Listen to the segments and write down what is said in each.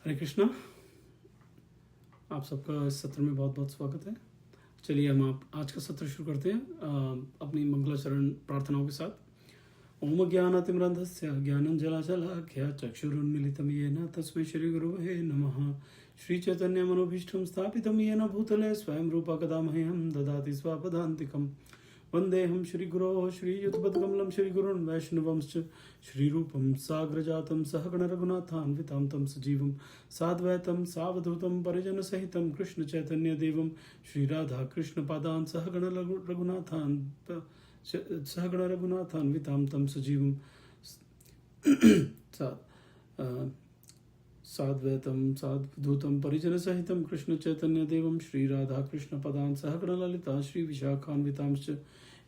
हरे कृष्णा। आप सबका इस सत्र में बहुत बहुत स्वागत है। चलिए हम आप आज का सत्र शुरू करते हैं अपनी मंगलाचरण प्रार्थनाओं के साथ। ओम ज्ञानातिमरन्धस्य ज्ञानञ्जलाशलाख्या चक्षुरुन्मीलितं येन तस्मै श्रीगुरवे नमः। श्रीचैतन्यमनोभीष्टं स्थापितं येन भूतले स्वयं रूपा कदा मह्यं ददाति स्वापदान्तिकम्। वन्देऽहं श्रीगुरोः श्रीयुतपद्कमलं श्रीगुरुन् वैष्णवंश्च श्रीरूपं साग्रजातं सहगणरघुनाथान्वितां तं सजीवं साद्वैतं सावधूतं परिजनसहितं कृष्णचैतन्यदेवं श्रीराधाकृष्णपादान् सहगणरघुनाथान्वितां तं सजीवं साद्वैतं सावधूतं परिजनसहितं कृष्णचैतन्यदेवं श्रीराधाकृष्णपादान् सहगणललिता श्रीविशाखान्वितांश्च।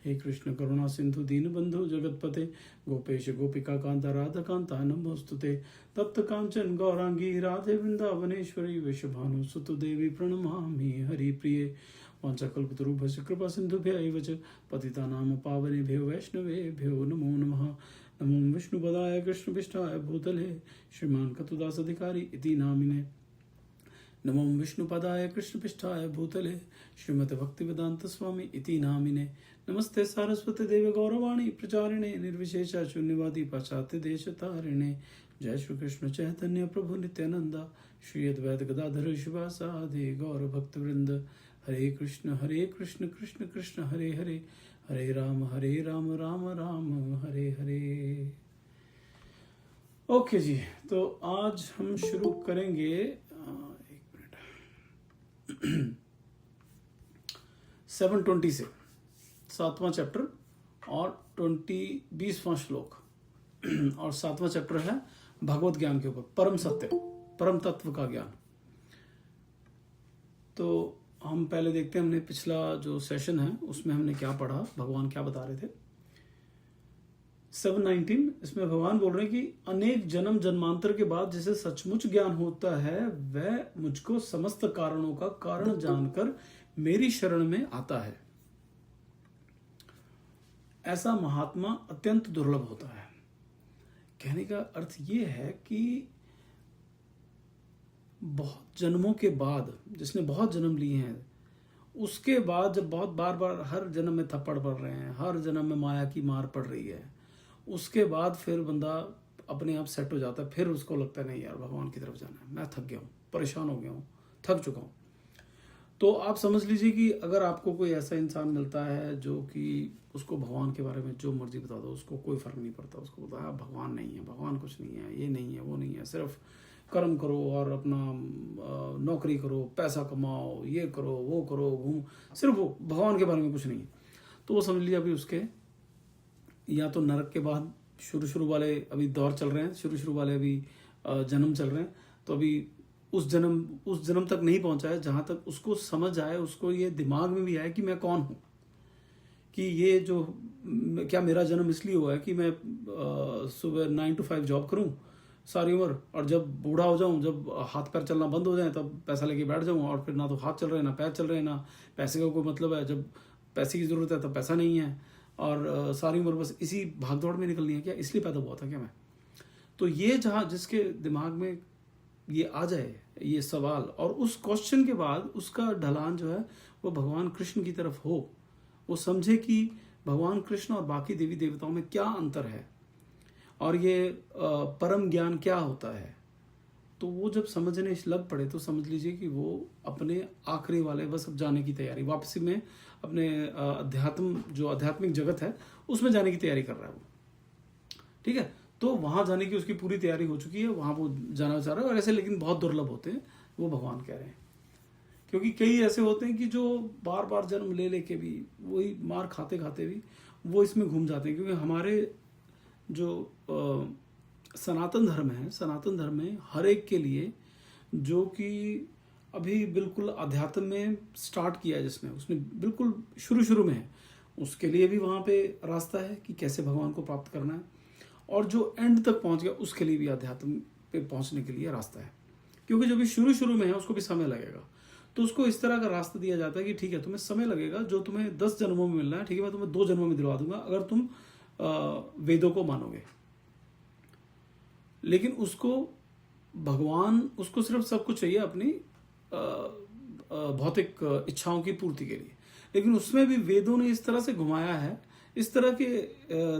हे कृष्ण करुणा सिंधु दीनबंधु जगतपते गोपेश गोपिका कांता राधाकांता नमोस्तुते। तप्त कांचन गौरांगी राधे वृंदावनेश्वरी वृषभानु सुतदेवी प्रणमामि हरिप्रिये। वाञ्छाकल्पतरुभ्यश्च कृपा सिन्धुभ्यैव च पतितानां पावनेभ्यो वैष्णवेभ्यो नमो नमः। नमो विष्णुपदाय कृष्णपिष्ठाय भूतले श्रीमान् कतुदास अधिकारी इति नामिने। नमो विष्णुपदाय कृष्णपिष्ठाय भूतले श्रीमते भक्तिवेदांत स्वामी इति नामिने। नमस्ते सारस्वती देव गौरवाणी प्रचारिणे निर्विशेष शून्यवादी पाश्चात्य देश तारिणे। जय श्री कृष्ण चैतन्य प्रभु नित्यानंदा श्री अद्वैत गदाधर शिवासादि गौर भक्त वृंद। हरे कृष्ण कृष्ण कृष्ण हरे हरे हरे राम राम राम हरे हरे। ओके जी, तो आज हम शुरू करेंगे 720 से 7वां चैप्टर और 20वां श्लोक और 7वां चैप्टर है भगवत ज्ञान के ऊपर, परम सत्य परम तत्व का ज्ञान। तो हम पहले देखते हैं, हमने पिछला जो सेशन है उसमें हमने क्या पढ़ा, भगवान क्या बता रहे थे। 719 इसमें भगवान बोल रहे हैं कि अनेक जन्म जन्मांतर के बाद जिसे सचमुच ज्ञान होता है वह मुझको समस्त कारणों का कारण जानकर मेरी शरण में आता है। ऐसा महात्मा अत्यंत दुर्लभ होता है। कहने का अर्थ ये है कि बहुत जन्मों के बाद, जिसने बहुत जन्म लिए हैं, उसके बाद जब बहुत बार बार हर जन्म में थप्पड़ पड़ रहे हैं, हर जन्म में माया की मार पड़ रही है, उसके बाद फिर बंदा अपने आप सेट हो जाता है। फिर उसको लगता है नहीं यार भगवान की तरफ जाना है, मैं थक गया हूँ, परेशान हो गया हूँ, थक चुका हूँ। तो आप समझ लीजिए कि अगर आपको कोई ऐसा इंसान मिलता है जो कि उसको भगवान के बारे में जो मर्जी बता दो, उसको कोई फर्क नहीं पड़ता, उसको बताया भगवान नहीं है, भगवान कुछ नहीं है, ये नहीं है, वो नहीं है, सिर्फ कर्म करो और अपना नौकरी करो, पैसा कमाओ, ये करो, वो करो, घूम, सिर्फ वो, भगवान के बारे में कुछ नहीं है, तो वो समझ लीजिए अभी उसके या तो नरक के बाद शुरू वाले अभी दौर चल रहे हैं, शुरू वाले अभी जन्म चल रहे हैं, तो अभी उस जन्म तक नहीं पहुंचा है जहां तक उसको समझ आए, उसको ये दिमाग में भी आए कि मैं कौन हूं, कि ये जो क्या मेरा जन्म इसलिए हुआ है कि मैं सुबह 9 to 5 जॉब करूं सारी उम्र, और जब बूढ़ा हो जाऊं, जब हाथ पैर चलना बंद हो जाए, तब पैसा लेके बैठ जाऊं, और फिर ना तो हाथ चल रहे हैं ना पैर चल रहे हैं, ना पैसे का कोई मतलब है, जब पैसे की जरूरत है तब पैसा नहीं है, और सारी उम्र बस इसी भागदौड़ में निकलनी है क्या, इसलिए पैदा हुआ था क्या मैं। तो ये जहाँ जिसके दिमाग में ये आ जाए ये सवाल, और उस क्वेश्चन के बाद उसका ढलान जो है वो भगवान कृष्ण की तरफ हो, वो समझे कि भगवान कृष्ण और बाकी देवी देवताओं में क्या अंतर है और ये परम ज्ञान क्या होता है, तो वो जब समझने लग पड़े तो समझ लीजिए कि वो अपने आखिरी वाले बस अब जाने की तैयारी, वापसी में अपने अध्यात्म जो आध्यात्मिक जगत है उसमें जाने की तैयारी कर रहा है वो। ठीक है, तो वहां जाने की उसकी पूरी तैयारी हो चुकी है, वहां वो जाना चाह रहा है। और ऐसे लेकिन बहुत दुर्लभ होते हैं, वो भगवान कह रहे हैं, क्योंकि कई ऐसे होते हैं कि जो बार बार जन्म ले लेके भी, वही मार खाते खाते भी वो इसमें घूम जाते हैं। क्योंकि हमारे जो सनातन धर्म है, सनातन धर्म में हर एक के लिए जो कि अभी बिल्कुल अध्यात्म में स्टार्ट किया है जिसने, उसने बिल्कुल शुरू में है, उसके लिए भी वहाँ पे रास्ता है कि कैसे भगवान को प्राप्त करना है, और जो एंड तक पहुँच गया उसके लिए भी अध्यात्म पे पहुँचने के लिए रास्ता है। क्योंकि जो भी शुरू में है उसको भी समय लगेगा, तो उसको इस तरह का रास्ता दिया जाता है कि ठीक है तुम्हें समय लगेगा, जो तुम्हें 10 जन्मों में मिलना है, ठीक है मैं तुम्हें 2 जन्मों में दिलवा दूंगा अगर तुम वेदों को मानोगे। लेकिन उसको भगवान उसको सिर्फ सब कुछ चाहिए अपनी भौतिक इच्छाओं की पूर्ति के लिए, लेकिन उसमें भी वेदों ने इस तरह से घुमाया है, इस तरह के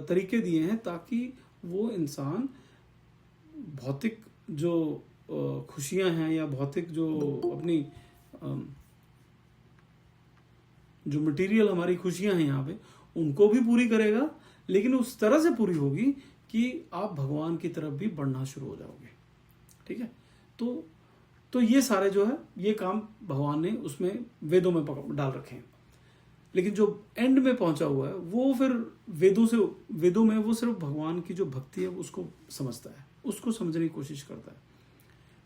तरीके दिए हैं ताकि वो इंसान भौतिक जो खुशियां हैं या भौतिक जो अपनी जो मटेरियल हमारी खुशियां हैं यहाँ पे, उनको भी पूरी करेगा, लेकिन उस तरह से पूरी होगी कि आप भगवान की तरफ भी बढ़ना शुरू हो जाओगे। ठीक है, तो ये सारे जो है ये काम भगवान ने उसमें वेदों में डाल रखे हैं। लेकिन जो एंड में पहुंचा हुआ है वो फिर वेदों में वो सिर्फ भगवान की जो भक्ति है उसको समझता है, उसको समझने की कोशिश करता है।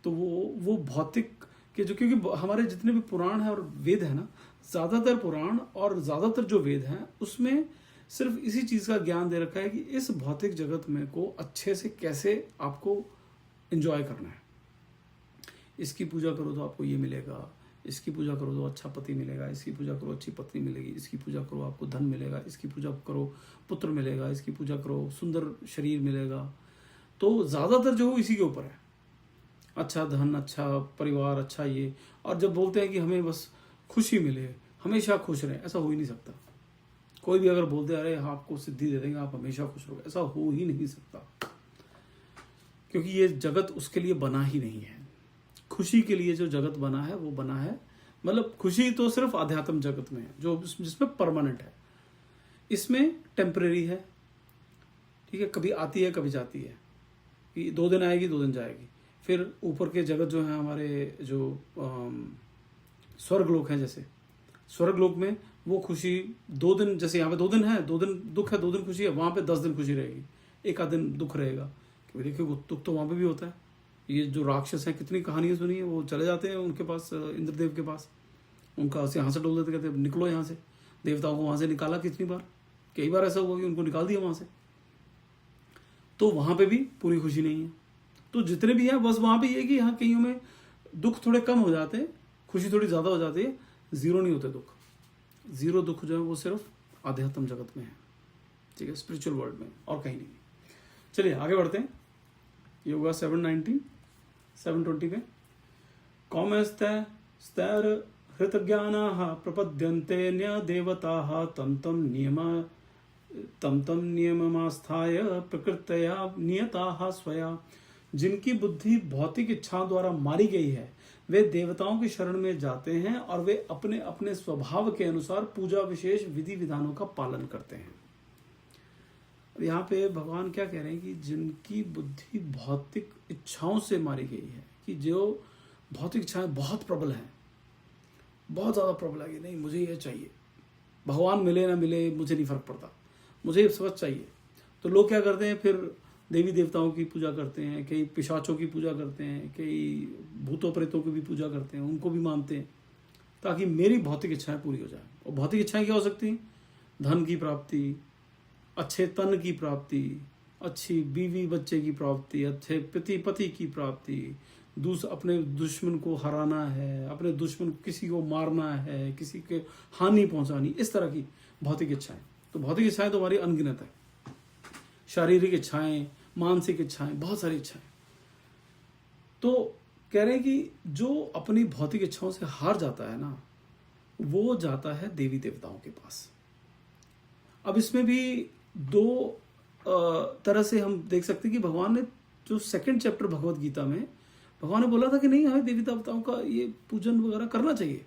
तो वो भौतिक के जो, क्योंकि हमारे जितने भी पुराण है और वेद है ना, ज्यादातर पुराण और ज्यादातर जो वेद हैं उसमें सिर्फ इसी चीज का ज्ञान दे रखा है कि इस भौतिक जगत में को अच्छे से कैसे आपको एंजॉय करना है। इसकी पूजा करो तो आपको ये मिलेगा, इसकी पूजा करो तो अच्छा पति मिलेगा, इसकी पूजा करो अच्छी पत्नी मिलेगी, इसकी पूजा करो आपको धन मिलेगा, इसकी पूजा करो पुत्र मिलेगा, इसकी पूजा करो सुंदर शरीर मिलेगा। तो ज्यादातर जो इसी के ऊपर है, अच्छा धन, अच्छा परिवार, अच्छा ये। और जब बोलते हैं कि हमें बस खुशी मिले, हमेशा खुश रहे, ऐसा हो ही नहीं सकता। कोई भी अगर बोलते अरे आपको सिद्धि दे देंगे, आप हमेशा खुश रहोगे, ऐसा हो ही नहीं सकता, क्योंकि ये जगत उसके लिए बना ही नहीं है। खुशी के लिए जो जगत बना है वो बना है, मतलब खुशी तो सिर्फ आध्यात्म जगत में है जो जिसमें परमानेंट है, इसमें टेम्परेरी है। ठीक है, कभी आती है कभी जाती है, कि 2 दिन आएगी 2 दिन जाएगी। फिर ऊपर के जगत जो है हमारे जो स्वर्ग लोक हैं, जैसे स्वर्ग लोक में वो खुशी 2 दिन, जैसे यहाँ पे 2 दिन है, 2 दिन दुख है 2 दिन खुशी है, वहां पे 10 दिन खुशी रहेगी, 1 आध दिन दुख रहेगा। क्योंकि देखिए दुख तो वहां पे भी होता है। ये जो राक्षस हैं, कितनी कहानियां सुनी है, वो चले जाते हैं उनके पास, इंद्रदेव के पास, उनका यहाँ से डोल देते, कहते निकलो यहाँ से। देवताओं को वहां से निकाला कितनी बार, कई बार ऐसा हुआ कि उनको निकाल दिया वहां से। तो वहां पे भी पूरी खुशी नहीं है। तो जितने भी हैं बस वहां पे ये कि यहाँ कईयों में दुख थोड़े कम हो जाते हैं, खुशी थोड़ी ज्यादा हो जाती है, जीरो नहीं होते दुख। जीरो दुख जो है वो सिर्फ आध्यात्म जगत में है, ठीक है, स्पिरिचुअल वर्ल्ड में, और कहीं नहीं। चलिए आगे बढ़ते हैं। योगा 720 में कौमस्तैर हृतज्ञानाः प्रपद्यन्ते न्यदेवताः तम नियममास्थाय प्रकृतया नियताः स्वया। जिनकी बुद्धि भौतिक इच्छाओं द्वारा मारी गई है वे देवताओं की शरण में जाते हैं और वे अपने अपने स्वभाव के अनुसार पूजा विशेष विधि विधानों का पालन करते हैं। यहाँ पे भगवान क्या कह रहे हैं कि जिनकी बुद्धि भौतिक इच्छाओं से मारी गई है, कि जो भौतिक इच्छाएं बहुत प्रबल हैं, बहुत ज्यादा प्रबल है कि नहीं मुझे ये चाहिए, भगवान मिले ना मिले मुझे नहीं फर्क पड़ता, मुझे ये सब चाहिए। तो लोग क्या करते हैं, फिर देवी देवताओं की पूजा करते हैं, कई पिशाचों की पूजा करते हैं, कई भूतों प्रेतों की भी पूजा करते हैं, उनको भी मानते हैं ताकि मेरी भौतिक इच्छाएं पूरी हो जाए। और भौतिक इच्छाएं क्या हो सकती हैं? धन की प्राप्ति, अच्छे तन की प्राप्ति, अच्छी बीवी बच्चे की प्राप्ति, अच्छे पति की प्राप्ति, अपने दुश्मन को हराना है, अपने दुश्मन किसी को मारना है, किसी के हानि पहुंचानी, इस तरह की भौतिक इच्छाएं। तो भौतिक इच्छाएं तो हमारी अनगिनत है, शारीरिक इच्छाएं, मानसिक इच्छाएं, बहुत सारी इच्छाएं। तो कह रहे हैं कि जो अपनी भौतिक इच्छाओं से हार जाता है ना, वो जाता है देवी देवताओं के पास। अब इसमें भी 2 तरह से हम देख सकते हैं कि भगवान ने जो 2nd चैप्टर भगवत गीता में भगवान ने बोला था कि नहीं हमें देवी देवताओं का ये पूजन वगैरह करना चाहिए।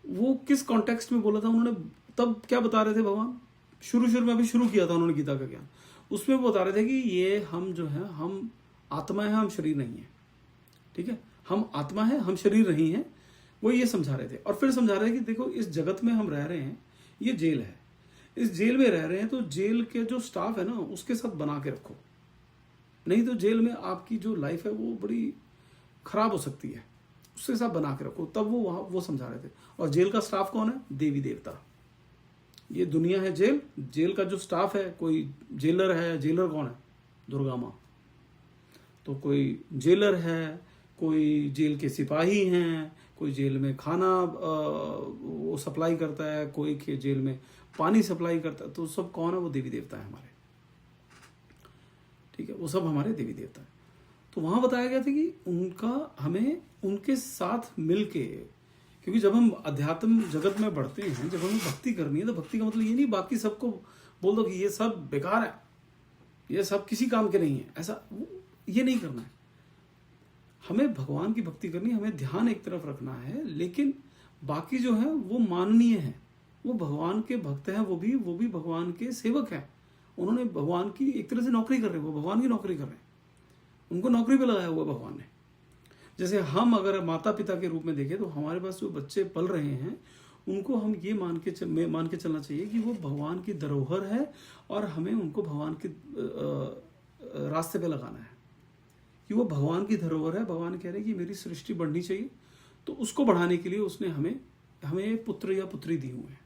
वो किस कॉन्टेक्स्ट में बोला था उन्होंने, तब क्या बता रहे थे भगवान? शुरू में अभी शुरू किया था उन्होंने गीता का ज्ञान, उसमें वो बता रहे थे कि ये हम जो है, हम आत्मा है, हम शरीर नहीं है। ठीक है, हम आत्मा है, हम शरीर नहीं है, वो ये समझा रहे थे। और फिर समझा रहे हैं कि देखो इस जगत में हम रह रहे हैं, ये जेल है, इस जेल में रह रहे हैं, तो जेल के जो स्टाफ है ना उसके साथ बना के रखो, नहीं तो जेल में आपकी जो लाइफ है वो बड़ी खराब हो सकती है, उसके साथ बना के रखो। तब वो वहां वो समझा रहे थे। और जेल का स्टाफ कौन है? देवी देवता। ये दुनिया है जेल, जेल का जो स्टाफ है, कोई जेलर है, जेलर कौन है? दुर्गा माँ। तो कोई जेलर है, कोई जेल के सिपाही हैं, कोई जेल में खाना वो सप्लाई करता है, कोई के जेल में पानी सप्लाई करता है। तो सब कौन है? वो देवी देवता है हमारे। ठीक है, वो सब हमारे देवी देवता है। तो वहाँ बताया गया था कि उनका हमें उनके साथ मिल के, क्योंकि जब हम अध्यात्म जगत में बढ़ते हैं, जब हमें भक्ति करनी है, तो भक्ति का मतलब ये नहीं बाकी सबको बोल दो कि ये सब बेकार है, ये सब किसी काम के नहीं है, ऐसा ये नहीं करना है। हमें भगवान की भक्ति करनी, हमें ध्यान एक तरफ रखना है, लेकिन बाकी जो है वो माननीय है, वो भगवान के भक्त हैं, वो भी भगवान के सेवक हैं। उन्होंने भगवान की एक तरह से नौकरी कर रहे हैं, वो भगवान की नौकरी कर रहे हैं, उनको नौकरी पे लगाया हुआ भगवान ने। जैसे हम अगर माता पिता के रूप में देखें तो हमारे पास जो बच्चे पल रहे हैं उनको हम ये मान के चलना चाहिए कि वो भगवान की धरोहर है, और हमें उनको भगवान के रास्ते पे लगाना है कि वो भगवान की धरोहर है। भगवान कह रहे हैं कि मेरी सृष्टि बढ़नी चाहिए, तो उसको बढ़ाने के लिए उसने हमें पुत्र या पुत्री दी हुए हैं,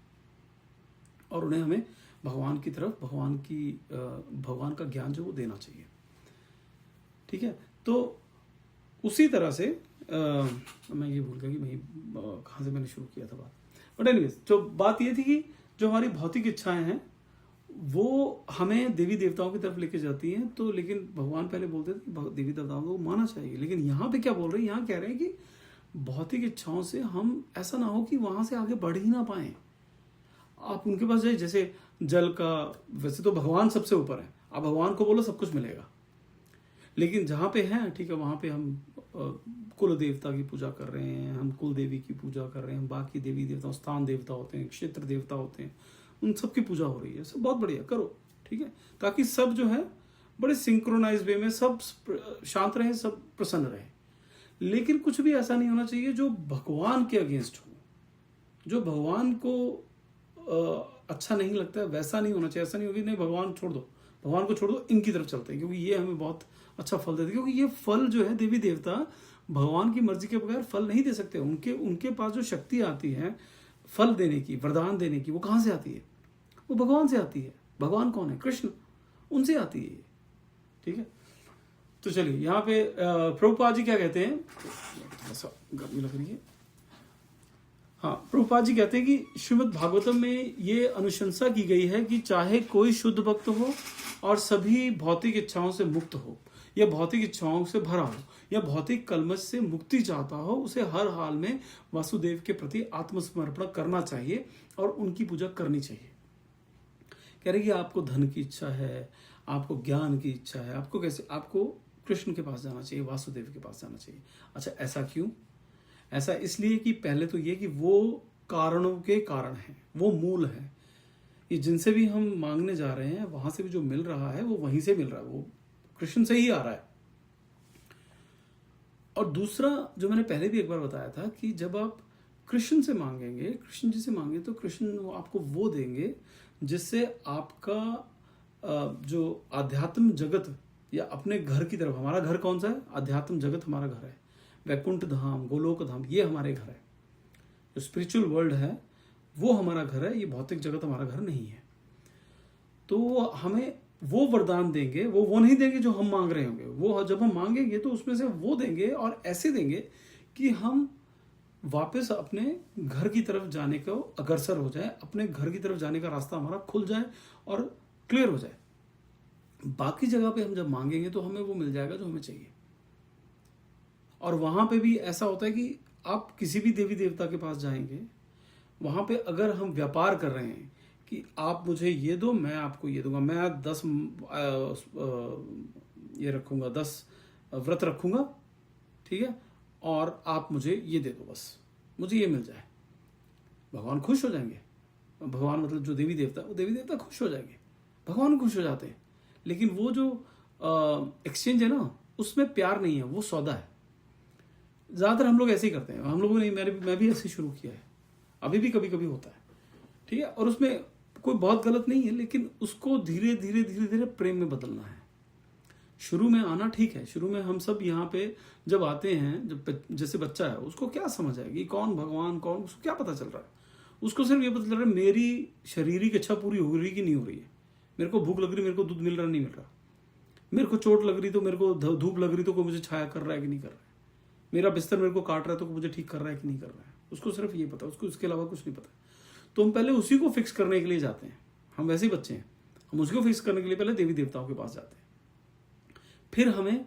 और उन्हें हमें भगवान की तरफ भगवान का ज्ञान जो वो देना चाहिए। ठीक है, तो उसी तरह से मैं ये भूल गया कि मैं कहाँ से मैंने शुरू किया था बात, बट एनीवेज जो बात ये थी कि जो हमारी भौतिक इच्छाएं हैं वो हमें देवी देवताओं की तरफ लेके जाती हैं। तो लेकिन भगवान पहले बोलते थे कि देवी देवताओं को माना चाहिए, लेकिन यहाँ पे क्या बोल रहे हैं, यहाँ कह रहे हैं कि भौतिक इच्छाओं से हम ऐसा ना हो कि वहां से आगे बढ़ ही ना पाए। आप उनके पास जाइए, जैसे जल का, वैसे तो भगवान सबसे ऊपर है, आप भगवान को बोलो सब कुछ मिलेगा, लेकिन जहाँ पे है ठीक है, वहाँ पे हम कुल देवता की पूजा कर रहे हैं, हम कुल देवी की पूजा कर रहे हैं, बाकी देवी देवता स्थान देवता होते हैं, क्षेत्र देवता होते हैं, उन सब की पूजा हो रही है। सब बहुत बढ़िया करो, ठीक है, ताकि सब जो है बड़े सिंक्रोनाइज वे में सब शांत रहे, सब प्रसन्न रहे। लेकिन कुछ भी ऐसा नहीं होना चाहिए जो भगवान के अगेंस्ट हो, जो भगवान को अच्छा नहीं लगता है, वैसा नहीं होना चाहिए। ऐसा नहीं होगी नहीं भगवान छोड़ दो, भगवान को छोड़ दो, इनकी तरफ चलते हैं क्योंकि ये हमें बहुत अच्छा फल देते हैं। क्योंकि ये फल जो है देवी देवता भगवान की मर्जी के बगैर फल नहीं दे सकते। उनके पास जो शक्ति आती है फल देने की, वरदान देने की, वो कहाँ से आती है? वो भगवान से आती है। भगवान कौन है? कृष्ण, उनसे आती है। ठीक है, तो चलिए यहाँ पे प्रभुपाद जी क्या कहते हैं, ऐसा गर्मी लग रही है। हाँ, प्रभुपाद जी कहते हैं कि श्रीमद् भागवतम में ये अनुशंसा की गई है कि चाहे कोई शुद्ध भक्त हो और सभी भौतिक इच्छाओं से मुक्त हो, या भौतिक इच्छाओं से भरा हो, या भौतिक कलमश से मुक्ति चाहता हो, उसे हर हाल में वासुदेव के प्रति आत्मसमर्पण करना चाहिए और उनकी पूजा करनी चाहिए। कह रहे कि आपको धन की इच्छा है, आपको ज्ञान की इच्छा है, आपको कृष्ण के पास जाना चाहिए, वासुदेव के पास जाना चाहिए। अच्छा, ऐसा क्यों? ऐसा इसलिए कि पहले तो ये कि वो कारणों के कारण है, वो मूल है। ये जिनसे भी हम मांगने जा रहे हैं वहां से भी जो मिल रहा है वो वहीं से मिल रहा है, वो कृष्ण से ही आ रहा है। और दूसरा जो मैंने पहले भी एक बार बताया था कि जब आप कृष्ण से मांगेंगे, कृष्ण जी से मांगे, तो कृष्ण आपको वो देंगे जिससे आपका जो आध्यात्म जगत या अपने घर की तरफ, हमारा घर कौन सा है? आध्यात्म जगत हमारा घर है, वैकुंठ धाम, गोलोक धाम, ये हमारे घर है। जो स्पिरिचुअल वर्ल्ड है वो हमारा घर है, ये भौतिक जगत हमारा घर नहीं है। तो हमें वो वरदान देंगे, वो नहीं देंगे जो हम मांग रहे होंगे। वो जब हम मांगेंगे तो उसमें से वो देंगे, और ऐसे देंगे कि हम वापस अपने घर की तरफ जाने को अग्रसर हो जाए, अपने घर की तरफ जाने का रास्ता हमारा खुल जाए और क्लियर हो जाए। बाकी जगह पे हम जब मांगेंगे तो हमें वो मिल जाएगा जो हमें चाहिए। और वहां पे भी ऐसा होता है कि आप किसी भी देवी देवता के पास जाएंगे, वहां पे अगर हम व्यापार कर रहे हैं कि आप मुझे ये दो, मैं आपको ये दूंगा, मैं 10 ये रखूंगा, 10 व्रत रखूंगा, ठीक है, और आप मुझे ये दे दो, बस मुझे ये मिल जाए, भगवान खुश हो जाएंगे। भगवान मतलब जो देवी देवता, वो देवी देवता खुश हो जाएंगे, भगवान खुश हो जाते हैं। लेकिन वो जो एक्सचेंज है ना, उसमें प्यार नहीं है, वो सौदा है। ज्यादातर हम लोग ऐसे ही करते हैं, हम लोगों ने, मैं भी ऐसे शुरू किया है, अभी भी कभी कभी होता है, ठीक है, और उसमें कोई बहुत गलत नहीं है, लेकिन उसको धीरे धीरे धीरे धीरे प्रेम में बदलना है। शुरू में आना ठीक है, शुरू में हम सब यहाँ पे जब आते हैं, जब जैसे बच्चा है उसको क्या समझ आएगी कौन भगवान कौन, उसको क्या पता चल रहा है? उसको सिर्फ ये पता चल रहा है मेरी शारीरिक इच्छा पूरी हो रही कि नहीं हो रही है, मेरे को भूख लग रही, मेरे को दूध मिल रहा नहीं मिल रहा, मेरे को चोट लग रही तो मेरे को धूप लग रही तो कोई मुझे छाया कर रहा है कि नहीं कर रहा है, मेरा बिस्तर मेरे को काट रहा है तो मुझे ठीक कर रहा है कि नहीं कर रहा है। उसको सिर्फ ये पता, उसको इसके अलावा कुछ नहीं पता। तो हम पहले उसी को फिक्स करने के लिए जाते हैं, हम वैसे ही बच्चे हैं, हम उसको फिक्स करने के लिए पहले देवी देवताओं के पास जाते हैं, फिर हमें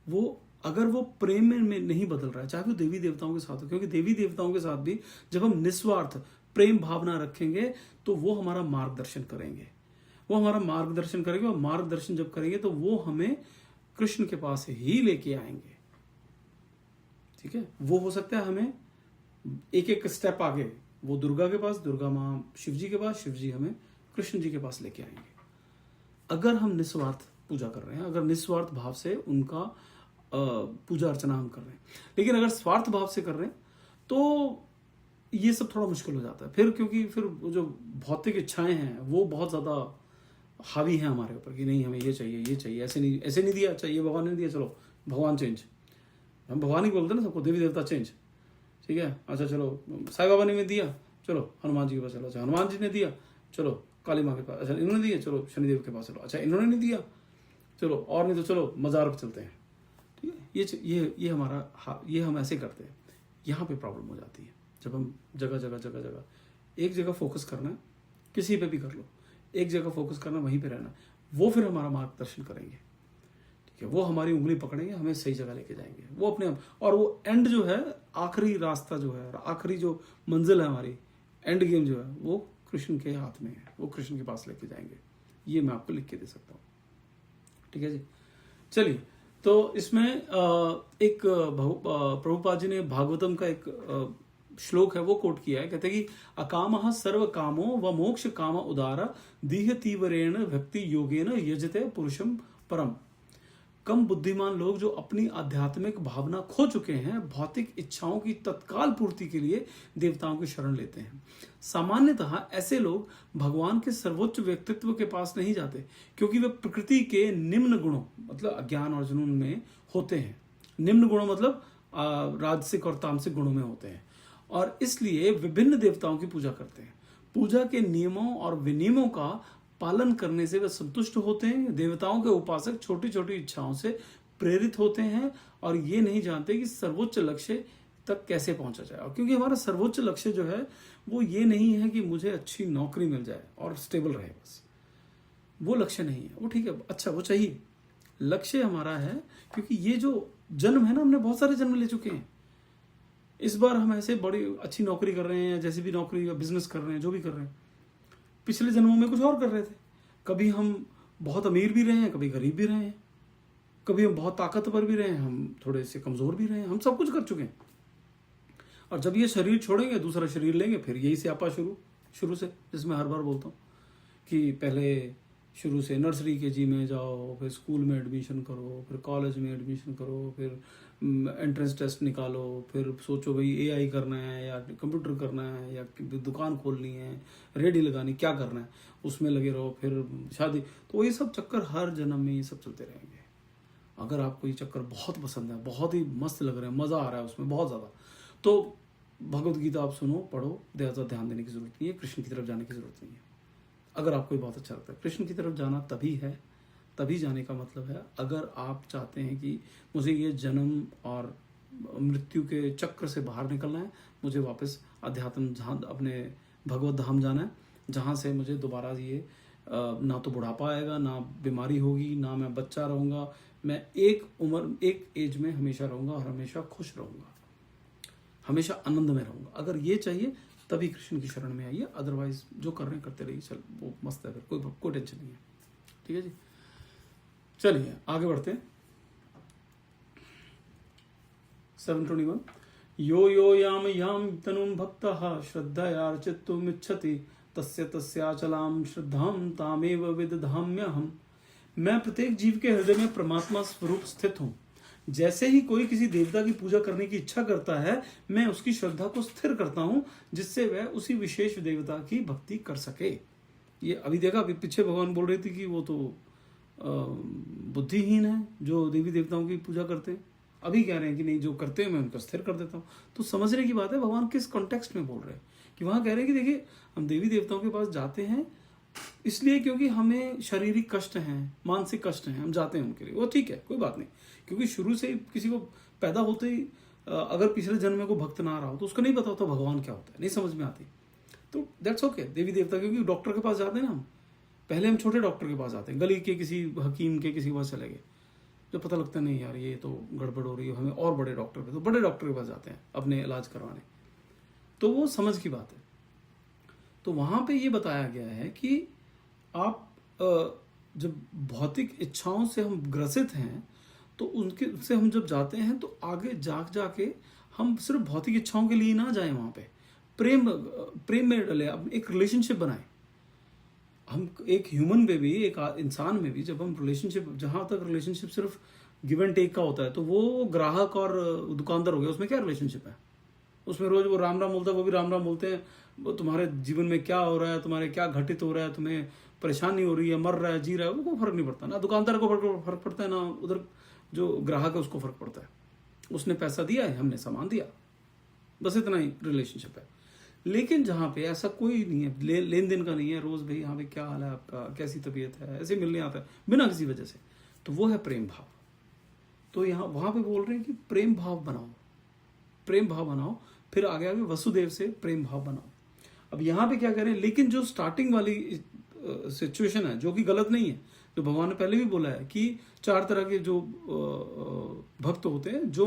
वो अगर वो प्रेम में नहीं बदल रहा है, चाहे वो देवी देवताओं के साथ हो, क्योंकि देवी देवताओं के साथ भी जब हम निस्वार्थ प्रेम भावना रखेंगे तो वो हमारा मार्गदर्शन करेंगे, वो हमारा मार्गदर्शन करेंगे, और मार्गदर्शन जब करेंगे तो वो हमें कृष्ण के पास ही लेके आएंगे। ठीक है, वो हो सकता है हमें एक एक स्टेप आगे, वो दुर्गा के पास, दुर्गा माँ शिव जी के पास, शिव जी हमें कृष्ण जी के पास लेके आएंगे, अगर हम निस्वार्थ पूजा कर रहे हैं, अगर निस्वार्थ भाव से उनका पूजा अर्चना हम कर रहे हैं। लेकिन अगर स्वार्थ भाव से कर रहे हैं तो ये सब थोड़ा मुश्किल हो जाता है फिर, क्योंकि फिर जो भौतिक इच्छाएं हैं वो बहुत ज़्यादा हावी हैं हमारे ऊपर कि नहीं हमें ये चाहिए, ये चाहिए, ऐसे नहीं दिया, अच्छा ये भगवान ने दिया, चलो भगवान चेंज, हम भगवान ही बोलते हैं ना सबको, देवी देवता चेंज। ठीक है, अच्छा चलो साईं बाबा ने दिया, चलो हनुमान जी के पास चलो, अच्छा हनुमान जी ने दिया, चलो काली माँ के पास, अच्छा इन्होंने दिया, चलो शनिदेव के पास चलो, अच्छा इन्होंने नहीं दिया, चलो और नहीं तो चलो मज़ार पर चलते हैं। ठीक है, ये हमारा, ये हम ऐसे करते हैं। यहाँ पे प्रॉब्लम हो जाती है जब हम जगह एक जगह फोकस करना है, किसी पे भी कर लो, एक जगह फोकस करना, वहीं पे रहना, वो फिर हमारा मार्गदर्शन करेंगे। ठीक है, वो हमारी उंगली पकड़ेंगे, हमें सही जगह लेके जाएंगे वो अपने आप। और वो एंड जो है, आखिरी रास्ता जो है, आखिरी जो मंजिल है हमारी, एंड गेम जो है, वो कृष्ण के हाथ में है, वो कृष्ण के पास लेके जाएंगे। ये मैं आपको लिख के दे सकता हूँ। ठीक है जी, चलिए। तो इसमें एक प्रभुपाद जी ने भागवतम का एक श्लोक है वो कोट किया है, कहते हैं कि अकामः सर्व कामो व मोक्ष काम उदारा दीह तीव्रेण भक्ति योगेन यजते पुरुषम परम। कम बुद्धिमान लोग जो अपनी आध्यात्मिक भावना खो चुके हैं, भौतिक इच्छाओं की तत्काल पूर्ति के लिए देवताओं की शरण लेते हैं। सामान्यतः ऐसे लोग भगवान के सर्वोच्च व्यक्तित्व के पास नहीं जाते, क्योंकि वे प्रकृति के निम्न गुणों मतलब अज्ञान और जुनून में होते हैं। निम्न गुणों मतलब राजसिक और तामसिक गुणों में होते हैं, और इसलिए विभिन्न देवताओं की पूजा करते हैं। पूजा के नियमों और विनियमों का पालन करने से वे संतुष्ट होते हैं। देवताओं के उपासक छोटी छोटी इच्छाओं से प्रेरित होते हैं और ये नहीं जानते कि सर्वोच्च लक्ष्य तक कैसे पहुंचा जाए। और क्योंकि हमारा सर्वोच्च लक्ष्य जो है वो ये नहीं है कि मुझे अच्छी नौकरी मिल जाए और स्टेबल रहे, बस वो लक्ष्य नहीं है। वो ठीक है, अच्छा वो चाहिए, लक्ष्य हमारा है, क्योंकि ये जो जन्म है ना, हमने बहुत सारे जन्म ले चुके हैं। इस बार हम ऐसे बड़ी अच्छी नौकरी कर रहे हैं, जैसे भी नौकरी या बिजनेस कर रहे हैं, जो भी कर रहे हैं, पिछले जन्मों में कुछ और कर रहे थे। कभी हम बहुत अमीर भी रहे हैं, कभी गरीब भी रहे हैं, कभी हम बहुत ताकतवर भी रहे हैं, हम थोड़े से कमज़ोर भी रहे हैं, हम सब कुछ कर चुके हैं। और जब ये शरीर छोड़ेंगे, दूसरा शरीर लेंगे, फिर यही से आपा शुरू से, जिसमें हर बार बोलता हूँ कि पहले शुरू से नर्सरी के जी में जाओ, फिर स्कूल में एडमिशन करो, फिर कॉलेज में एडमिशन करो, फिर एंट्रेंस टेस्ट निकालो, फिर सोचो भाई एआई करना है या कंप्यूटर करना है या दुकान खोलनी है, रेडी लगानी, क्या करना है, उसमें लगे रहो, फिर शादी। तो ये सब चक्कर हर जन्म में ये सब चलते रहेंगे। अगर आपको ये चक्कर बहुत पसंद है, बहुत ही मस्त लग रहा है, मज़ा आ रहा है उसमें बहुत ज़्यादा, तो भगवद गीता आप सुनो, पढ़ो, ज़्यादा ध्यान देने की ज़रूरत नहीं है, कृष्ण की तरफ जाने की ज़रूरत नहीं है। अगर आपको ये बहुत अच्छा लगता है, कृष्ण की तरफ जाना तभी है, तभी जाने का मतलब है अगर आप चाहते हैं कि मुझे ये जन्म और मृत्यु के चक्र से बाहर निकलना है, मुझे वापस अध्यात्म जहाँ अपने भगवत धाम जाना है, जहाँ से मुझे दोबारा ये ना तो बुढ़ापा आएगा, ना बीमारी होगी, ना मैं बच्चा रहूँगा, मैं एक एज में हमेशा रहूँगा और हमेशा खुश रहूँगा, हमेशा आनंद में रहूँगा। अगर ये चाहिए तभी कृष्ण की शरण में आइए, अदरवाइज जो कर रहे हैं करते रहिए, चल वो मस्त है, फिर कोई टेंशन नहीं है। ठीक है जी, चलिए आगे बढ़ते हैं। 721 यो यो याम याम तनुम भक्तः श्रद्धयार्चितुमिच्छति तस्य तस्याचलाम श्रद्धाम तामेव विदधाम्यहम्। मैं प्रत्येक जीव के हृदय में परमात्मा स्वरूप स्थित हूँ। जैसे ही कोई किसी देवता की पूजा करने की इच्छा करता है, मैं उसकी श्रद्धा को स्थिर करता हूँ, जिससे वह उसी विशेष देवता की भक्ति कर सके। ये अभी देखा, अभी पीछे भगवान बोल रही थी कि वो तो बुद्धिहीन है जो देवी देवताओं की पूजा करते हैं। अभी कह रहे हैं कि नहीं, जो करते हैं मैं उनको स्थिर कर देता हूँ। तो समझने की बात है भगवान किस कॉन्टेक्स्ट में बोल रहे हैं, कि वहाँ कह रहे हैं कि देखिए हम देवी देवताओं के पास जाते हैं इसलिए क्योंकि हमें शारीरिक कष्ट हैं, मानसिक कष्ट हैं, हम जाते हैं उनके लिए, वो ठीक है, कोई बात नहीं। क्योंकि शुरू से ही किसी को पैदा होते ही अगर पिछले जन्म में कोई भक्त ना रहा हो तो उसको नहीं पता होता भगवान क्या होता है, नहीं समझ में आती, तो दैट्स ओके। देवी देवता, क्योंकि डॉक्टर के पास जाते हैं ना हम, पहले हम छोटे डॉक्टर के पास आते हैं, गली के किसी हकीम के किसी के पास चले गए, जब पता लगता है नहीं यार ये तो गड़बड़ हो रही है, हमें और बड़े डॉक्टर पे, तो बड़े डॉक्टर के पास जाते हैं अपने इलाज करवाने। तो वो समझ की बात है। तो वहाँ पे ये बताया गया है कि आप जब भौतिक इच्छाओं से हम ग्रसित हैं तो उनके से हम जब जाते हैं तो आगे जाके हम सिर्फ भौतिक इच्छाओं के लिए ना जाएं, वहाँ पे प्रेम में डले, अब एक रिलेशनशिप बनाएं। हम एक ह्यूमन में भी, एक इंसान में भी, जब हम रिलेशनशिप, जहाँ तक रिलेशनशिप सिर्फ गिव एंड टेक का होता है, तो वो ग्राहक और दुकानदार हो गया, उसमें क्या रिलेशनशिप है? उसमें रोज वो राम राम बोलता है, वो भी राम राम बोलते हैं, वो तुम्हारे जीवन में क्या हो रहा है, तुम्हारे क्या घटित हो रहा है, तुम्हें परेशानी हो रही है, मर रहा है, जी रहा है, वो कोई फर्क नहीं पड़ता ना। दुकानदार को फर्क पड़ता है ना, उधर जो ग्राहक है उसको फर्क पड़ता है। उसने पैसा दिया है, हमने सामान दिया, बस इतना ही रिलेशनशिप है। लेकिन जहाँ पे ऐसा कोई नहीं है, लेन देन का नहीं है, रोज भाई यहाँ पे क्या हाल है आपका, कैसी तबीयत है, ऐसे मिलने आता है बिना किसी वजह से, तो वो है प्रेम भाव। तो यहाँ वहां पे बोल रहे हैं कि प्रेम भाव बनाओ, प्रेम भाव बनाओ, फिर आगे आगे वसुदेव से प्रेम भाव बनाओ। अब यहाँ पे क्या करें, लेकिन जो स्टार्टिंग वाली सिचुएशन है जो कि गलत नहीं है, जो भगवान ने पहले भी बोला है कि 4 तरह के जो भक्त होते हैं, जो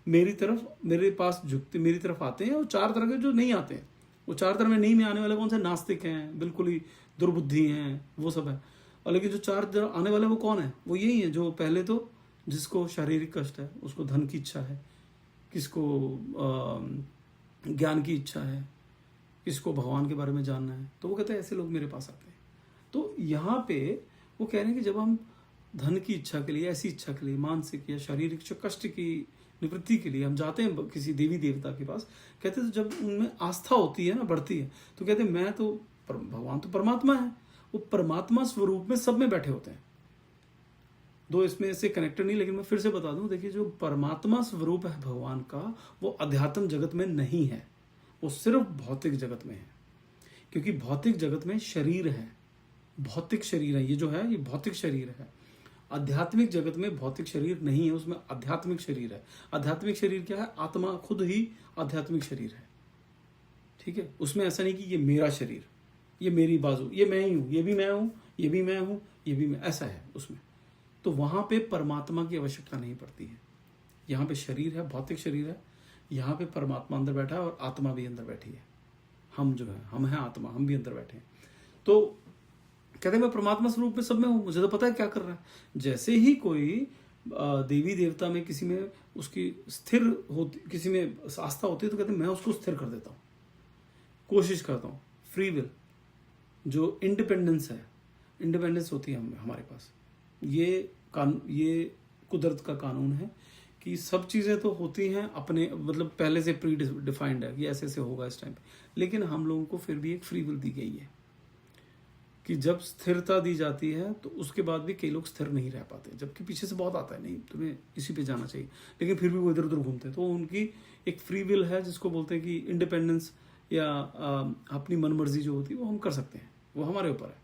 मेरे पास झुकते, मेरी तरफ आते हैं, और 4 तरह के जो नहीं आते हैं। वो 4 तरह में नहीं में आने वाले कौन से? नास्तिक हैं, बिल्कुल ही दुर्बुद्धि हैं, वो सब है। और लेकिन जो 4 तरह आने वाले वो कौन है? वो यही है जो पहले तो जिसको शारीरिक कष्ट है, उसको धन की इच्छा है, किसको ज्ञान की इच्छा है, किसको भगवान के बारे में जानना है, तो वो कहते हैं ऐसे लोग मेरे पास आते हैं। तो यहाँ पे वो कह रहे हैं कि जब हम धन की इच्छा के लिए, ऐसी इच्छा के लिए, मानसिक या शारीरिक कष्ट की निवृत्ति के लिए हम जाते हैं किसी देवी देवता के पास, कहते हैं तो जब उनमें आस्था होती है ना, बढ़ती है, तो कहते हैं मैं तो भगवान तो परमात्मा है, वो परमात्मा स्वरूप में सब में बैठे होते हैं। दो इसमें से कनेक्टेड नहीं, लेकिन मैं फिर से बता दूं, देखिए जो परमात्मा स्वरूप है भगवान का, वो अध्यात्म जगत में नहीं है, वो सिर्फ भौतिक जगत में है। क्योंकि भौतिक जगत में शरीर है, भौतिक शरीर है, ये जो है ये भौतिक शरीर है। आध्यात्मिक जगत में भौतिक शरीर नहीं है, उसमें आध्यात्मिक शरीर है। आध्यात्मिक शरीर क्या है? आत्मा खुद ही आध्यात्मिक शरीर है, ठीक है। उसमें ऐसा नहीं कि ये मेरा शरीर, ये मेरी बाजू, ये मैं ही हूं, ये भी मैं हूं, ये भी मैं हूं, ये भी मैं, ऐसा है उसमें। तो वहां पे परमात्मा की आवश्यकता नहीं पड़ती है। यहाँ पे शरीर है, भौतिक शरीर है, यहाँ पे परमात्मा अंदर बैठा है और आत्मा भी अंदर बैठी है। हम जो है, हम हैं आत्मा, हम भी अंदर बैठे हैं। तो कहते हैं मैं परमात्मा स्वरूप में सब में हूं, मुझे तो पता है क्या कर रहा है। जैसे ही कोई देवी देवता में किसी में उसकी स्थिर होती, किसी में आस्था होती है, तो कहते हैं मैं उसको स्थिर कर देता हूँ, कोशिश करता हूँ। फ्री विल, जो इंडिपेंडेंस है, इंडिपेंडेंस होती है हमारे पास, ये कुदरत का कानून है कि सब चीज़ें तो होती हैं अपने, मतलब पहले से प्री डिफाइंड है कि ऐसे ऐसे होगा इस टाइम पे, लेकिन हम लोगों को फिर भी एक फ्री विल दी गई है कि जब स्थिरता दी जाती है तो उसके बाद भी कई लोग स्थिर नहीं रह पाते, जबकि पीछे से बहुत आता है नहीं तुम्हें इसी पे जाना चाहिए, लेकिन फिर भी वो इधर उधर घूमते हैं। तो उनकी एक फ्री विल है जिसको बोलते हैं कि इंडिपेंडेंस, या अपनी मनमर्जी जो होती है वो हम कर सकते हैं, वो हमारे ऊपर है,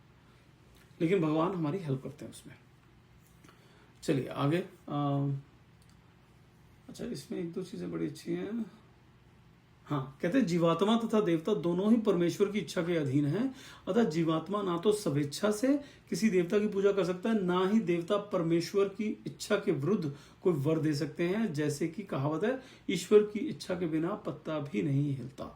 लेकिन भगवान हमारी हेल्प करते हैं उसमें। चलिए आगे। अच्छा, इसमें 1-2 चीजें बड़ी अच्छी हैं। हाँ, कहते हैं जीवात्मा तथा देवता दोनों ही परमेश्वर की इच्छा के अधीन हैं, अतः जीवात्मा ना तो स्वेच्छा से किसी देवता की पूजा कर सकता है, ना ही देवता परमेश्वर की इच्छा के विरुद्ध कोई वर दे सकते हैं। जैसे कि कहावत है, ईश्वर की इच्छा के बिना पत्ता भी नहीं हिलता।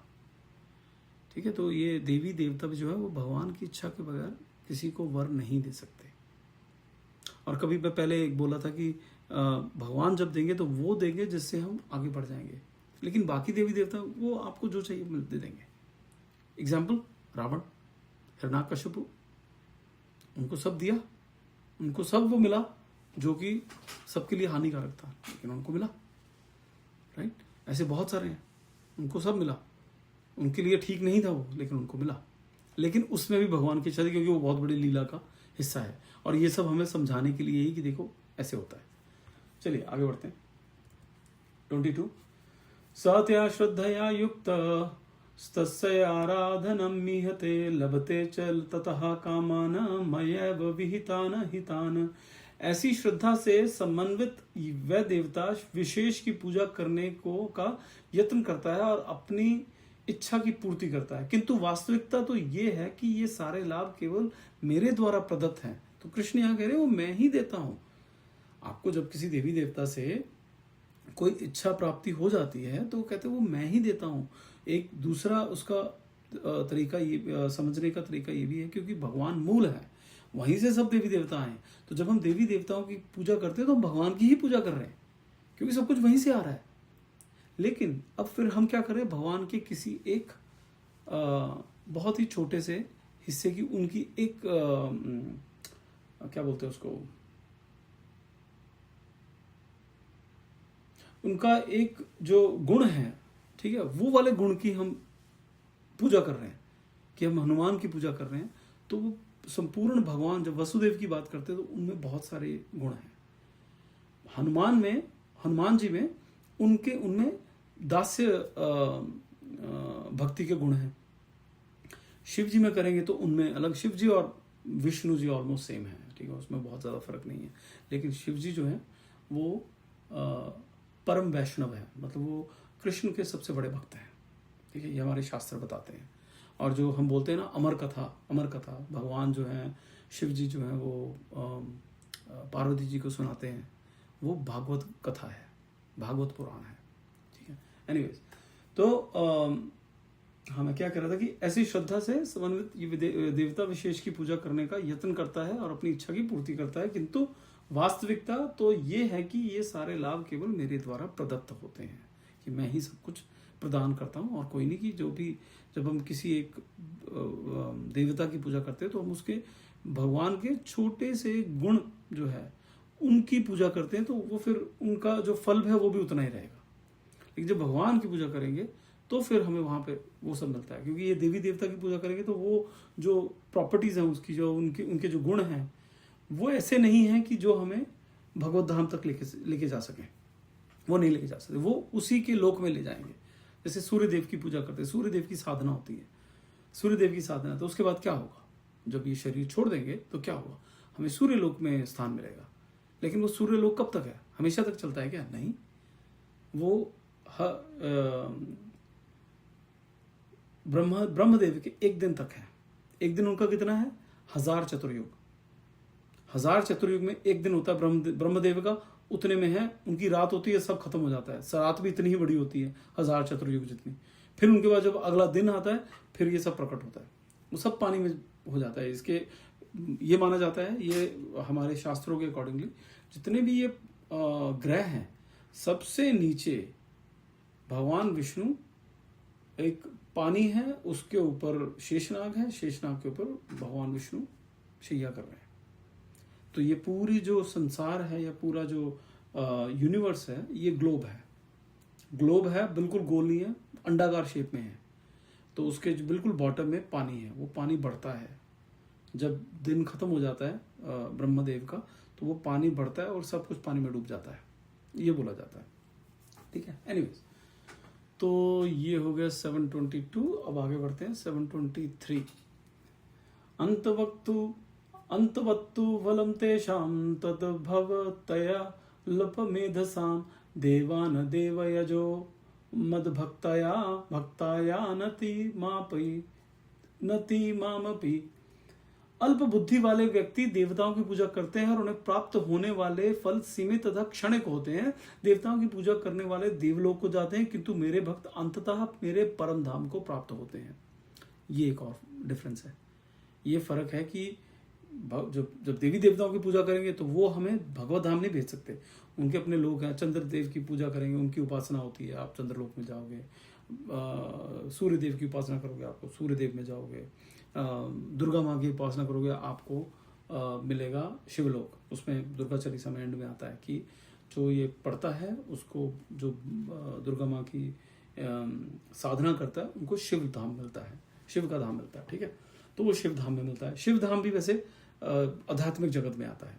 ठीक है, तो ये देवी देवता भी जो है वो भगवान की इच्छा के बगैर किसी को वर नहीं दे सकते। और कभी मैं पहले बोला था कि भगवान जब देंगे तो वो देंगे जिससे हम आगे बढ़ जाएंगे, लेकिन बाकी देवी देवता वो आपको जो चाहिए दे देंगे। एग्जाम्पल, रावण, हिरण्यकश्यप, उनको सब दिया, उनको सब वो मिला जो कि सबके लिए हानिकारक था, लेकिन उनको मिला। राइट, ऐसे बहुत सारे हैं, उनको सब मिला, उनके लिए ठीक नहीं था वो, लेकिन उनको मिला। लेकिन उसमें भी भगवान की इच्छा थी, क्योंकि वो बहुत बड़ी लीला का हिस्सा है। और ये सब हमें समझाने के लिए ही कि देखो ऐसे होता है। चलिए आगे बढ़ते हैं। 22 सत्या श्रद्धया युक्त तस्य आराधनम मिहते लभते चल ततः कामान मयैव विहितान हितान। ऐसी श्रद्धा से समन्वित वह देवता विशेष की पूजा करने को का यत्न करता है और अपनी इच्छा की पूर्ति करता है, किंतु वास्तविकता तो ये है कि ये सारे लाभ केवल मेरे द्वारा प्रदत्त हैं। तो कृष्ण यहाँ कह रहे हैं वो मैं ही देता हूं। आपको जब किसी देवी देवता से कोई इच्छा प्राप्ति हो जाती है तो कहते हैं वो मैं ही देता हूँ। एक दूसरा उसका तरीका ये समझने का तरीका ये भी है, क्योंकि भगवान मूल है, वहीं से सब देवी देवता हैं। तो जब हम देवी देवताओं की पूजा करते हैं तो हम भगवान की ही पूजा कर रहे हैं, क्योंकि सब कुछ वहीं से आ रहा है। लेकिन अब फिर हम क्या कर रहे हैं, भगवान के किसी एक बहुत ही छोटे से हिस्से की, उनकी एक क्या बोलते हैं उसको, उनका एक जो गुण है, ठीक है, वो वाले गुण की हम पूजा कर रहे हैं, कि हम हनुमान की पूजा कर रहे हैं। तो वो संपूर्ण भगवान, जब वसुदेव की बात करते हैं तो उनमें बहुत सारे गुण हैं। हनुमान जी में उनमें दास्य भक्ति के गुण हैं। शिव जी में करेंगे तो उनमें अलग, शिव जी और विष्णु जी ऑलमोस्ट सेम है, ठीक है, उसमें बहुत ज़्यादा फर्क नहीं है। लेकिन शिव जी जो है वो परम वैष्णव है, मतलब वो कृष्ण के सबसे बड़े भक्त हैं, ठीक है, ये हमारे शास्त्र बताते हैं। और जो हम बोलते हैं ना अमर कथा, भगवान जो है शिव जी जो है वो पार्वती जी को सुनाते हैं, वो भागवत कथा है, भागवत पुराण है, ठीक है। एनीवेज, तो मैं क्या कह रहा था कि ऐसी श्रद्धा से समन्वित ये देवता विशेष की पूजा करने का यत्न करता है और अपनी इच्छा की पूर्ति करता है, किंतु वास्तविकता तो ये है कि ये सारे लाभ केवल मेरे द्वारा प्रदत्त होते हैं, कि मैं ही सब कुछ प्रदान करता हूँ और कोई नहीं। कि जो भी जब हम किसी एक देवता की पूजा करते हैं तो हम उसके भगवान के छोटे से गुण जो है उनकी पूजा करते हैं, तो वो फिर उनका जो फल है वो भी उतना ही रहेगा। लेकिन जब भगवान की पूजा करेंगे तो फिर हमें वहाँ पे वो सब मिलता है, क्योंकि ये देवी देवता की पूजा करेंगे तो वो जो प्रॉपर्टीज़ हैं उसकी, जो उनके जो गुण हैं वो ऐसे नहीं हैं कि जो हमें भगवत धाम तक लेके जा सकें, वो नहीं लेके जा सकते, वो उसी के लोक में ले जाएंगे। जैसे सूर्य देव की पूजा करते हैं, सूर्य देव की साधना होती है, सूर्य देव की साधना, तो उसके बाद क्या होगा, जब ये शरीर छोड़ देंगे तो क्या होगा, हमें सूर्य लोक में स्थान मिलेगा। लेकिन वो सूर्य लोक कब तक है, हमेशा तक चलता है क्या, नहीं, वो ब्रह्मदेव के एक दिन तक है। एक दिन उनका कितना है, 1000 चतुर्युग, 1000 चतुर्युग में एक दिन होता है ब्रह्मदेव का, उतने में है उनकी रात होती है, सब खत्म हो जाता है, रात भी इतनी ही बड़ी होती है 1000 चतुर्युग जितनी। फिर उनके बाद जब अगला दिन आता है फिर ये सब प्रकट होता है, वो सब पानी में हो जाता है। इसके ये माना जाता है, ये हमारे शास्त्रों के अकॉर्डिंगली जितने भी ये ग्रह हैं, सबसे नीचे भगवान विष्णु, एक पानी है, उसके ऊपर शेषनाग है, शेषनाग के ऊपर भगवान विष्णु शैया कर रहे हैं। तो ये पूरी जो संसार है या पूरा जो यूनिवर्स है, ये ग्लोब है, बिल्कुल गोल नहीं है, अंडाकार शेप में है। तो उसके जो बिल्कुल बॉटम में पानी है, वो पानी बढ़ता है, जब दिन खत्म हो जाता है ब्रह्मदेव का, तो वो पानी बढ़ता है और सब कुछ पानी में डूब जाता है, ये बोला जाता है, ठीक है। एनीवेज, तो ये हो गया 722। अब आगे बढ़ते हैं 723। अंतवत्तु वलं तेषां तद्भवतया लपमेधसां देवान देवयजो भक्ताया नति मामपि। अल्प बुद्धि वाले व्यक्ति देवताओं की पूजा करते हैं और उन्हें प्राप्त होने वाले फल सीमित तथा क्षणिक होते हैं। देवताओं की पूजा करने वाले देवलोक को जाते हैं, किंतु मेरे भक्त अंततः मेरे परम धाम को प्राप्त होते हैं। ये एक और डिफरेंस है, ये फर्क है कि जब देवी देवताओं की पूजा करेंगे तो वो हमें भगवत धाम नहीं भेज सकते, उनके अपने लोग हैं। चंद्र देव की पूजा करेंगे, उनकी उपासना होती है, आप चंद्रलोक में जाओगे। सूर्य देव की उपासना करोगे, आपको सूर्य देव में जाओगे। दुर्गा माँ की उपासना करोगे, आपको मिलेगा शिवलोक। उसमें दुर्गा चालीसा में एंड में आता है कि जो ये पढ़ता है उसको, जो दुर्गा माँ की साधना करता है, उनको शिव धाम मिलता है, शिव का धाम मिलता है, ठीक है। तो वो शिव धाम में मिलता है। शिव धाम भी वैसे आध्यात्मिक जगत में आता है।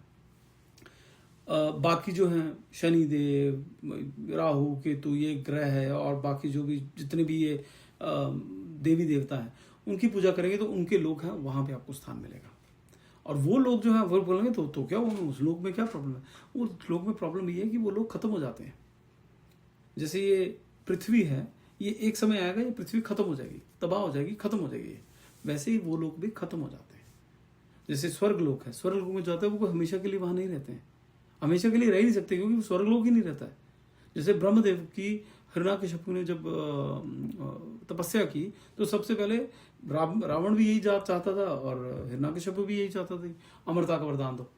बाकी जो हैं शनि देव, राहु केतु, ये ग्रह है, और बाकी जो भी जितने भी ये देवी देवता हैं, उनकी पूजा करेंगे तो उनके लोग हैं, वहाँ पे आपको स्थान मिलेगा। और वो लोग जो हैं वो बोलेंगे तो क्या वो उस लोग में क्या प्रॉब्लम है, उस लोग में प्रॉब्लम ये है कि वो लोग खत्म हो जाते हैं। जैसे ये पृथ्वी है, ये एक समय आएगा, ये पृथ्वी खत्म हो जाएगी, तबाह हो जाएगी, खत्म हो जाएगी। वैसे ही वो लोग भी खत्म हो जाते हैं। जैसे स्वर्ग लोक है, स्वर्ग लोक में जाता है वो हमेशा के लिए वहाँ नहीं रहते हैं, हमेशा के लिए रह ही नहीं सकते, क्योंकि वो स्वर्गलोक ही नहीं रहता है। जैसे ब्रह्मदेव की हिरण्यकशिपु ने जब तपस्या की, तो सबसे पहले रावण भी यही चाहता था और हिरण्यकशिपु भी यही चाहता था, अमरता का वरदान दो।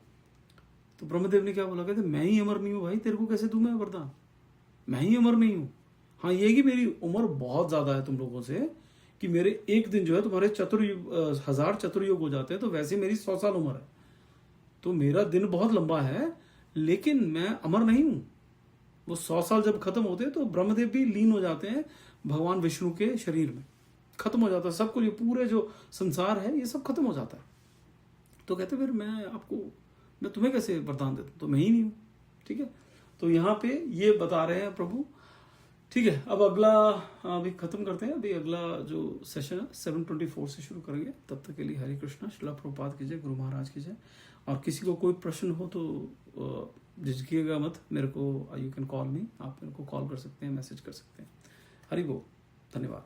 तो ब्रह्मदेव ने क्या बोला, कहते मैं ही अमर नहीं हूँ भाई, तेरे को कैसे दूं मैं वरदान, मैं ही अमर नहीं हूँ। हाँ ये कि मेरी उम्र बहुत ज्यादा है तुम लोगों से, कि मेरे एक दिन जो है तुम्हारे 1000 चतुर्युग हो जाते हैं, तो वैसे मेरी 100 साल उम्र है, तो मेरा दिन बहुत लंबा है, लेकिन मैं अमर नहीं हूं। वो 100 साल जब खत्म होते हैं तो ब्रह्मदेव भी लीन हो जाते हैं भगवान विष्णु के शरीर में, खत्म हो जाता है सब कुछ, ये पूरे जो संसार है ये सब खत्म हो जाता है। तो कहते फिर मैं तुम्हें कैसे वरदान देता, तो मैं ही नहीं हूं। ठीक है, तो यहाँ पे ये बता रहे हैं प्रभु। ठीक है, अब अगला अभी खत्म करते हैं, अभी अगला जो सेशन है 724 से शुरू करेंगे। तब तक के लिए हरे कृष्णा, श्रील प्रभुपाद की जय, गुरु महाराज की जय। और किसी को कोई प्रश्न हो तो झिझकिएगा मत, मेरे को यू कैन कॉल मी, आप मेरे को कॉल कर सकते हैं, मैसेज कर सकते हैं। हरि बोल, धन्यवाद।